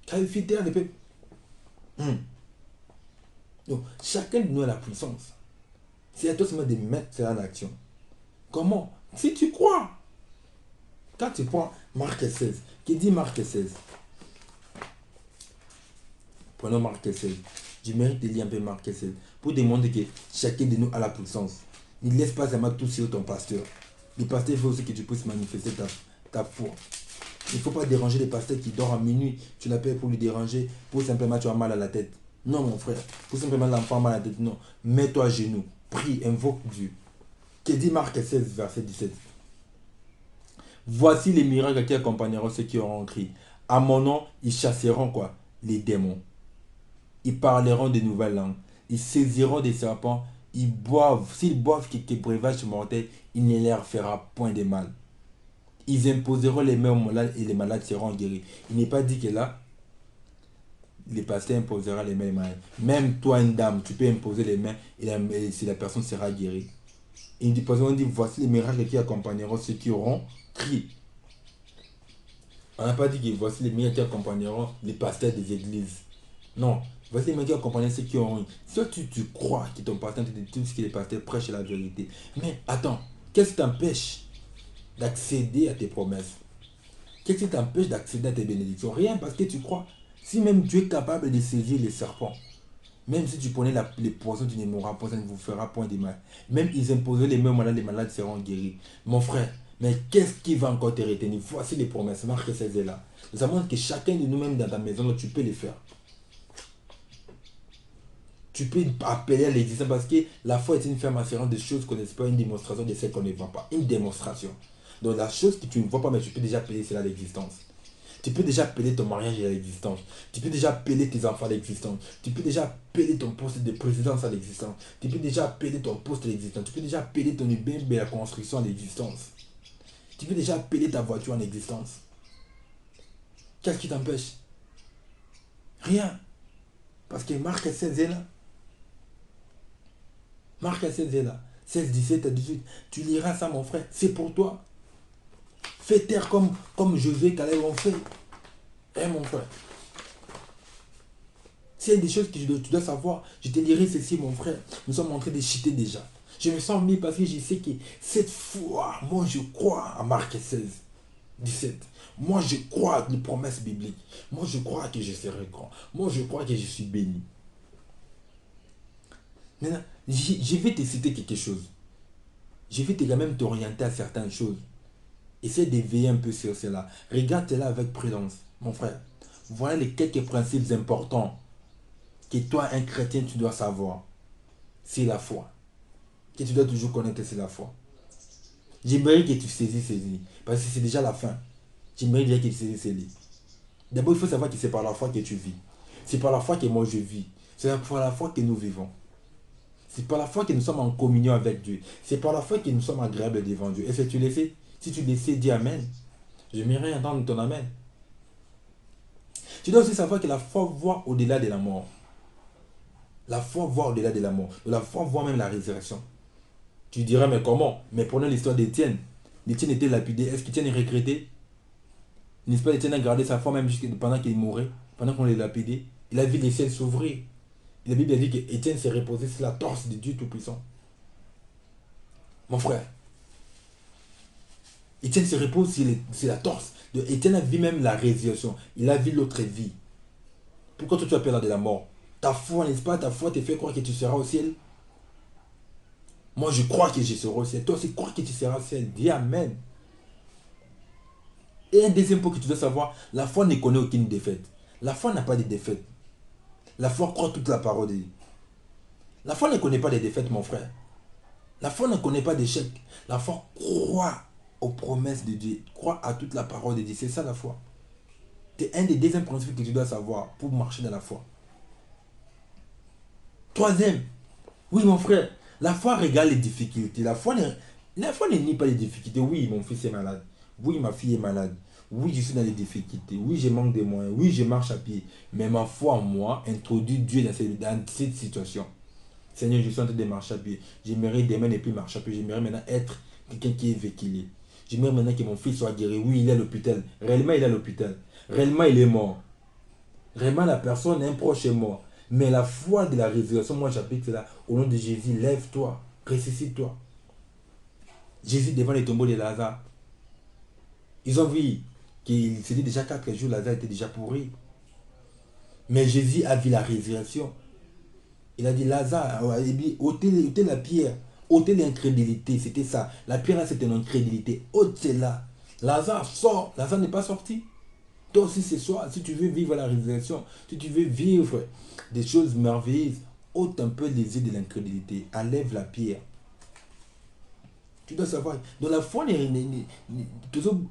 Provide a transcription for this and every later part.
Qualifier les peuples. Donc, chacun de nous a la puissance. C'est à toi seulement de mettre cela en action. Comment? Si tu crois. Quand tu prends Marc 16, qui dit Marc 16? Prenons Marc 16. Je mérite de lire un peu Marc 16 pour démontrer que chacun de nous a la puissance. Ne laisse pas seulement tout sur ton pasteur. Le pasteur, il faut aussi que tu puisses manifester ta foi. Il ne faut pas déranger les pasteurs qui dorment à minuit. Tu l'appelles pour lui déranger, pour simplement tu as mal à la tête. Non, mon frère. Pour simplement l'enfant a mal à la tête. Non. Mets-toi à genoux. Prie, invoque Dieu. Que dit Marc 16, verset 17? Voici les miracles qui accompagneront ceux qui auront crié. À mon nom, ils chasseront quoi? Les démons. Ils parleront de nouvelles langues. Ils saisiront des serpents. Ils boivent. S'ils boivent quelques breuvages mortels, il ne leur fera point de mal. Ils imposeront les mains aux malades et les malades seront guéris. Il n'est pas dit que là, les pasteurs imposeront les mains aux malades. Même toi, une dame, tu peux imposer les mains et si la personne sera guérie. Et on dit, voici les miracles qui accompagneront ceux qui auront crié. On n'a pas dit que voici les miracles qui accompagneront les pasteurs des églises. Non, voici les miracles qui accompagneront ceux qui auront. Si tu crois que ton pasteur te dit tout ce que les pasteurs prêchent la vérité. Mais attends, qu'est-ce qui t'empêche d'accéder à tes promesses? Qu'est-ce qui t'empêche d'accéder à tes bénédictions? Rien, parce que tu crois. Si même tu es capable de saisir les serpents, même si tu prenais les poisons, tu ne mourras pas, ça ne vous fera point de mal. Même ils imposaient les malades seront guéris. Mon frère, mais qu'est-ce qui va encore te retenir? Voici les promesses. Marc 16 est là. Ça montre que chacun de nous-mêmes dans ta maison, tu peux les faire. Tu peux appeler à l'existence parce que la foi est une ferme assurance des choses qu'on n'espère, une démonstration de celles qu'on ne voit pas. Une démonstration. Donc la chose que tu ne vois pas, mais tu peux déjà appeler cela à l'existence. Tu peux déjà appeler ton mariage à l'existence. Tu peux déjà appeler tes enfants à l'existence. Tu peux déjà appeler ton poste de présidence à l'existence. Tu peux déjà appeler ton poste à l'existence. Tu peux déjà appeler ton immeuble à la construction à l'existence. Tu peux déjà appeler ta voiture en existence. Qu'est-ce qui t'empêche? Rien. Parce que Marc 16 est là. Marc 16 est là. 16, 17 à 18. Tu liras ça, mon frère. C'est pour toi. Fais taire comme Josué, Caleb ont fait. Mon frère. S'il y a des choses que tu dois savoir, je te lirai ceci, mon frère. Nous sommes en train de chiter déjà. Je me sens mis parce que je sais que cette foi, moi je crois à Marc 16, 17. Moi je crois à les promesses bibliques. Moi je crois que je serai grand. Moi je crois que je suis béni. Maintenant, je vais te citer quelque chose. Je vais te quand même t'orienter à certaines choses. Essaie de veiller un peu sur cela. Regarde cela avec prudence, mon frère. Voilà les quelques principes importants que toi, un chrétien, tu dois savoir. C'est la foi. Que tu dois toujours connaître, c'est la foi. J'aimerais que tu saisis. Parce que c'est déjà la fin. J'aimerais bien que tu saisis. D'abord, il faut savoir que c'est par la foi que tu vis. C'est par la foi que moi je vis. C'est par la foi que nous vivons. C'est par la foi que nous sommes en communion avec Dieu. C'est par la foi que nous sommes agréables devant Dieu. Est-ce que tu le sais? Si tu le sais, dis Amen. J'aimerais entendre ton Amen. Tu dois aussi savoir que la foi voit au-delà de la mort. La foi voit au-delà de la mort. La foi voit même la résurrection. Tu diras, mais comment? Mais prenons l'histoire d'Étienne. Étienne était lapidé. Est-ce qu'Étienne est regretté? N'est-ce pas, Étienne a gardé sa foi même pendant qu'il mourait, pendant qu'on l'a lapidé. Il a vu les ciels s'ouvrir. La Bible a dit qu'Étienne s'est reposé sur la torse de Dieu Tout-Puissant. Mon frère, Étienne se repose sur la torse. Étienne a vu même la résurrection. Il a vu l'autre vie. Pourquoi toi tu as peur de la mort? Ta foi, n'est-ce pas? Ta foi te fait croire que tu seras au ciel. Moi, je crois que je serai au ciel. Toi aussi, crois que tu seras au ciel. Dis Amen. Et un deuxième point que tu dois savoir, la foi ne connaît aucune défaite. La foi n'a pas de défaite. La foi croit toute la parole de Dieu. La foi ne connaît pas de défaite, mon frère. La foi ne connaît pas d'échec. La foi croit aux promesses de Dieu. Croit à toute la parole de Dieu. C'est ça la foi. C'est un des deuxièmes principes que tu dois savoir pour marcher dans la foi. Troisième, oui mon frère, la foi regarde les difficultés. La foi ne nie pas les difficultés. Oui, mon fils est malade. Oui, ma fille est malade. Oui, je suis dans les difficultés. Oui, je manque de moyens. Oui, je marche à pied. Mais ma foi en moi introduit Dieu dans cette situation. Seigneur, je suis en train de marcher à pied. J'aimerais demain ne plus marcher à pied. J'aimerais maintenant être quelqu'un qui est véhiculé. J'aimerais maintenant que mon fils soit guéri. Oui, il est à l'hôpital. Réellement, il est à l'hôpital. Réellement, il est mort. Vraiment, la personne est un proche est mort. Mais la foi de la résurrection, moi j'applique cela. Au nom de Jésus, lève-toi, ressuscite-toi. Jésus devant les tombeaux de Lazare. Ils ont vu qu'il s'était déjà 4 jours, Lazare était déjà pourri. Mais Jésus a vu la résurrection. Il a dit Lazare, ôtez la pierre, ôtez l'incrédulité, c'était ça. La pierre là c'était l'incrédulité, ôte cela. Lazare sort, Lazare n'est pas sorti. Toi aussi ce soir, si tu veux vivre la résurrection, si tu veux vivre des choses merveilleuses, ôte un peu les yeux de l'incrédulité, enlève la pierre. Tu dois savoir, dans la foi,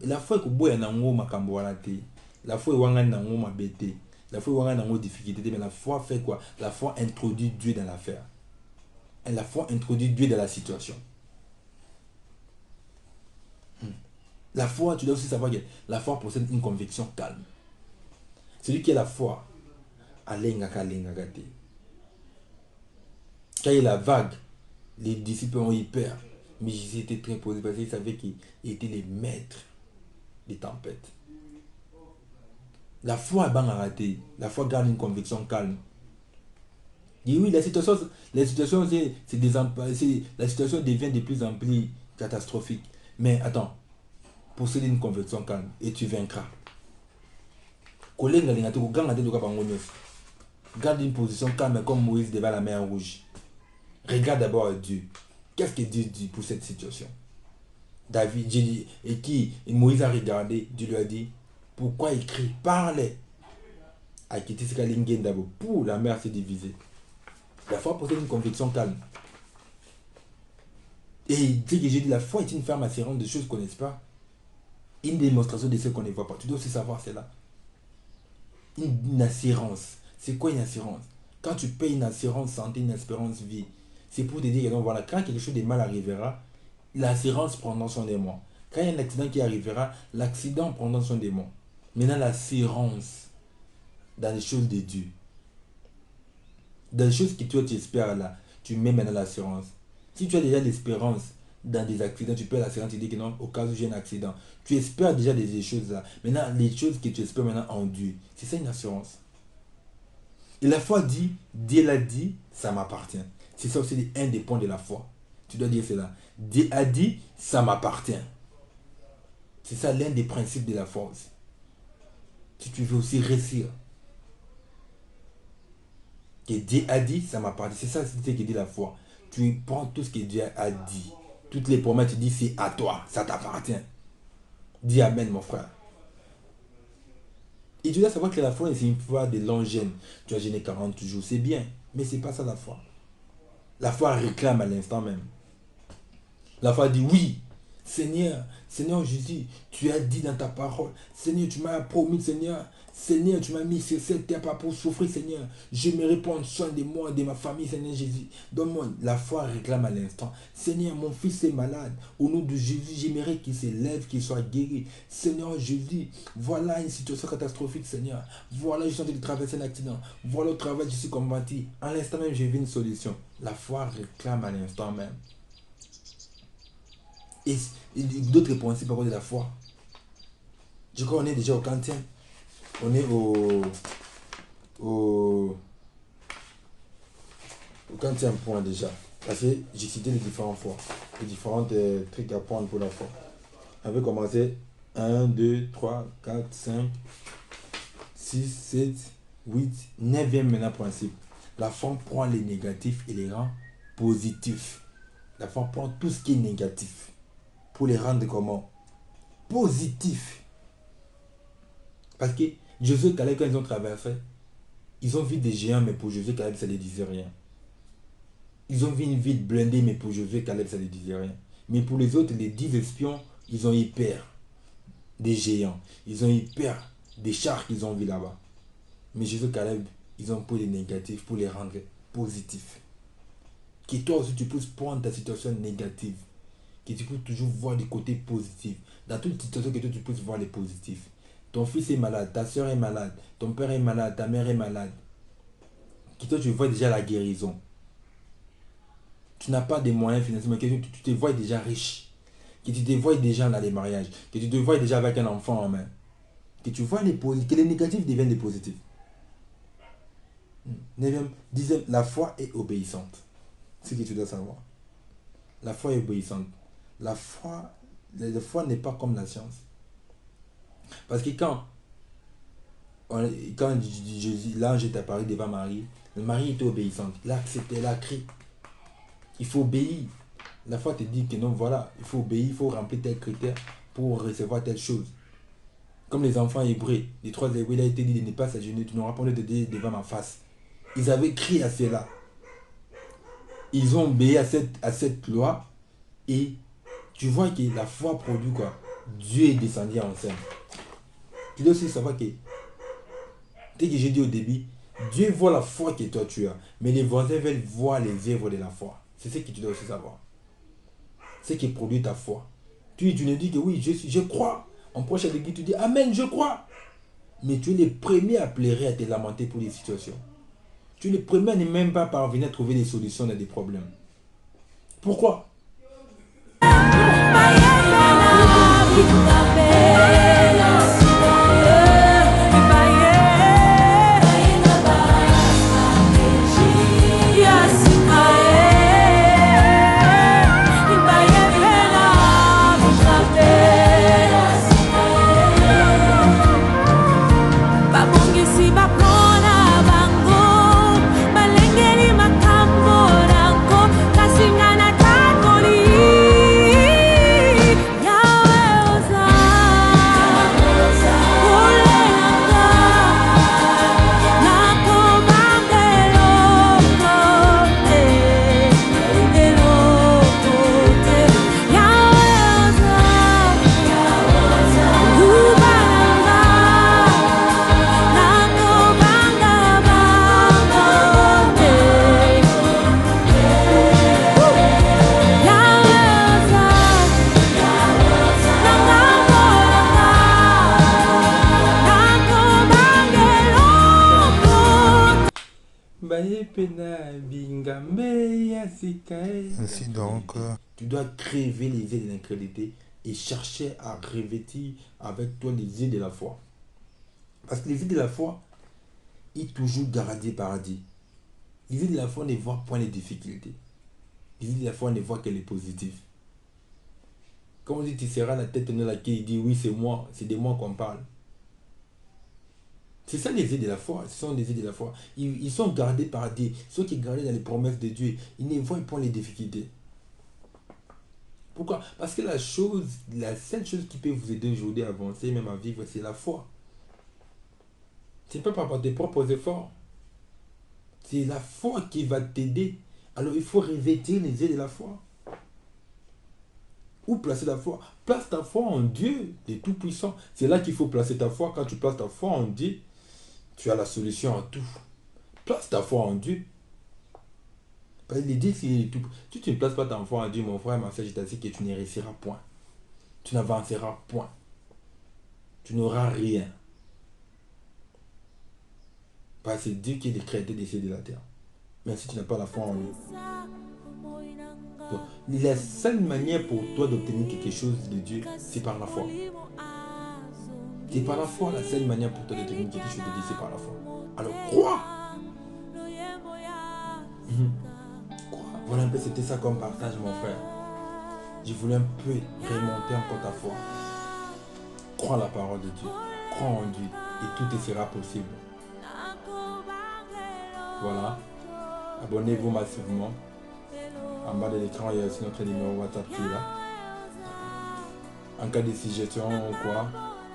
la foi que boya nango makambo wana te. La foi wanga nango mabete. La foi wanga nango difficulté, mais la foi fait quoi? La foi introduit Dieu dans l'affaire. Et la foi introduit Dieu dans la situation. La foi, tu dois aussi savoir que la foi possède une conviction calme. Celui qui a la foi, alengaka te. Quand il y a la vague, les disciples ont eu peur. Mais Jésus était très posé parce qu'il savait qu'il était le maître des tempêtes. La foi est bonne à rater. La foi garde une conviction calme. Et oui, la situation devient de plus en plus catastrophique. Mais attends, possède une conviction calme et tu vaincras. Garde une position calme comme Moïse devant la mer Rouge. Regarde d'abord Dieu. Qu'est-ce que Dieu dit pour cette situation? Moïse a regardé, Dieu lui a dit, pourquoi il crie? Parlez. Pour la mer s'est divisée. La foi possède une conviction calme. Et il dit que j'ai dit, la foi est une ferme assurance de choses qu'on ne connaît pas. Une démonstration de ce qu'on ne voit pas. Tu dois aussi savoir cela. Une assurance. C'est quoi une assurance? Quand tu payes une assurance santé, une assurance vie, c'est pour te dire que donc, voilà, quand quelque chose de mal arrivera, l'assurance prendra son démon. Quand il y a un accident qui arrivera, l'accident prendra son démon. Maintenant, l'assurance dans les choses de Dieu. Dans les choses que toi tu espères là, tu mets maintenant l'assurance. Si tu as déjà l'espérance dans des accidents, tu peux l'assurance, tu dis que non, au cas où j'ai un accident. Tu espères déjà des choses là. Maintenant, les choses que tu espères maintenant en Dieu, c'est ça une assurance. Et la foi dit, Dieu l'a dit, ça m'appartient. C'est ça aussi un des points de la foi. Tu dois dire cela. Dieu a dit, ça m'appartient. C'est ça l'un des principes de la foi aussi. Si tu veux aussi réussir, que Dieu a dit, ça m'appartient. C'est ça ce que dit la foi. Tu prends tout ce que Dieu a dit. Toutes les promesses, tu dis, c'est à toi, ça t'appartient. Dis Amen, mon frère. Et tu dois savoir que la foi, c'est une foi de long jeûne. Tu as jeûné 40 jours, c'est bien. Mais c'est pas ça la foi. La foi réclame à l'instant même. La foi dit oui. Seigneur, Seigneur Jésus, tu as dit dans ta parole. Seigneur, tu m'as promis, Seigneur. Seigneur, tu m'as mis sur cette terre pas pour souffrir, Seigneur. Je me réponds soin de moi, de ma famille, Seigneur Jésus. Donne-moi la foi réclame à l'instant. Seigneur, mon fils est malade. Au nom de Jésus, j'aimerais qu'il se lève, qu'il soit guéri. Seigneur Jésus, voilà une situation catastrophique, Seigneur. Voilà, je suis en train de traverser un accident. Voilà au travail, je suis combattu. À l'instant même, j'ai vu une solution. La foi réclame à l'instant même. Et d'autres principes de la foi. Je crois qu'on est déjà au 40e. On est au 40e point déjà. Parce que j'ai cité les différentes fois. Les différents trucs à prendre pour la foi. On va commencer 1, 2, 3, 4, 5, 6, 7, 8, 9e maintenant principe. La foi prend les négatifs et les rend positifs. La foi prend tout ce qui est négatif pour les rendre comment? Positifs. Parce que Josué et Caleb, quand ils ont traversé, ils ont vu des géants, mais pour Josué et Caleb, ça ne disait rien. Ils ont vu une ville blindée, mais pour Josué et Caleb, ça ne disait rien. Mais pour les autres, les 10 espions, ils ont eu peur des géants. Ils ont eu peur des chars qu'ils ont vus là-bas. Mais Josué et Caleb, ils ont pris les négatifs pour les rendre positifs. Que toi aussi, tu puisses prendre ta situation négative. Que tu puisses toujours voir des côtés positifs. Dans toute situation, que toi, tu puisses voir les positifs. Ton fils est malade, ta soeur est malade, ton père est malade, ta mère est malade. Que toi, tu vois déjà la guérison. Tu n'as pas de moyens financiers, mais que tu te vois déjà riche. Que tu te vois déjà dans les mariages. Que tu te vois déjà avec un enfant en main. Que tu vois que les négatifs deviennent des positifs. Neuvième, dixième, la foi est obéissante. C'est ce que tu dois savoir. La foi est obéissante. La foi, la foi n'est pas comme la science. Parce que quand Jésus, l'ange est apparu devant Marie, Marie était obéissante. Il a accepté, il a crié. Il faut obéir. La foi te dit que non, voilà, il faut obéir, il faut remplir tel critère pour recevoir telle chose. Comme les enfants hébreux, les trois hébreux, il a été dit de ne pas s'agenouiller, tu n'auras pas de te dire devant ma face. Ils avaient crié à cela. Ils ont obéi à cette loi et tu vois que la foi produit quoi? Dieu est descendu en scène. Tu dois aussi savoir que, dès que j'ai dit au début, Dieu voit la foi que toi tu as, mais les voisins veulent voir les œuvres de la foi. C'est ce que tu dois aussi savoir. C'est ce qui produit ta foi. Tu ne dis que oui, je crois. On prêche à l'église, tu dis Amen, je crois. Mais tu es le premier à pleurer, à te lamenter pour les situations. Tu es le premier à ne même pas parvenir à trouver des solutions à des problèmes. Pourquoi? Ainsi donc, tu dois crever les yeux de l'incrédulité et chercher à revêtir avec toi les yeux de la foi. Parce que les yeux de la foi, ils toujours gardés par Dieu. Les yeux de la foi ne voient point les difficultés. Les yeux de la foi ne voient que les positifs. Quand on dit tu seras la tête de laquelle il dit oui c'est moi, c'est de moi qu'on parle. C'est ça les yeux de la foi, ce sont les yeux de la foi. Ils sont gardés par Dieu, ceux qui sont gardés dans les promesses de Dieu, ils ne voient point les difficultés. Pourquoi? Parce que la seule chose qui peut vous aider aujourd'hui à avancer, même à vivre, c'est la foi. Ce n'est pas par tes propres efforts. C'est la foi qui va t'aider. Alors il faut revêtir les yeux de la foi. Où placer la foi? Place ta foi en Dieu, le Tout-Puissant. C'est là qu'il faut placer ta foi. Quand tu places ta foi en Dieu, tu as la solution à tout. Place ta foi en Dieu. L'idée, c'est tout. Si tu ne places pas ta foi en Dieu, mon frère, ma soeur, je t'assure que tu ne réussiras point. Tu n'avanceras point. Tu n'auras rien. Parce que c'est Dieu qui est le créateur des cieux et de la terre. Mais si tu n'as pas la foi en lui. Donc, la seule manière pour toi d'obtenir quelque chose de Dieu, c'est par la foi. C'est par la foi, la seule manière pour toi d'obtenir quelque chose de Dieu, c'est par la foi. Alors crois. Crois. Voilà un peu, c'était ça comme partage, mon frère. Je voulais un peu remonter encore ta foi. Crois la parole de Dieu. Crois en Dieu et tout te sera possible. Voilà. Abonnez-vous massivement. En bas de l'écran, il y a aussi notre numéro WhatsApp qui est là. En cas de suggestion ou quoi,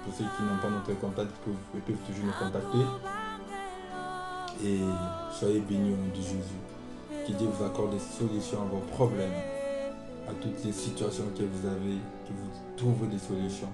pour ceux qui n'ont pas notre contact, ils peuvent toujours nous contacter. Et soyez bénis au nom de Jésus. Que Dieu vous accorde des solutions à vos problèmes, à toutes les situations que vous avez, que vous trouvez des solutions.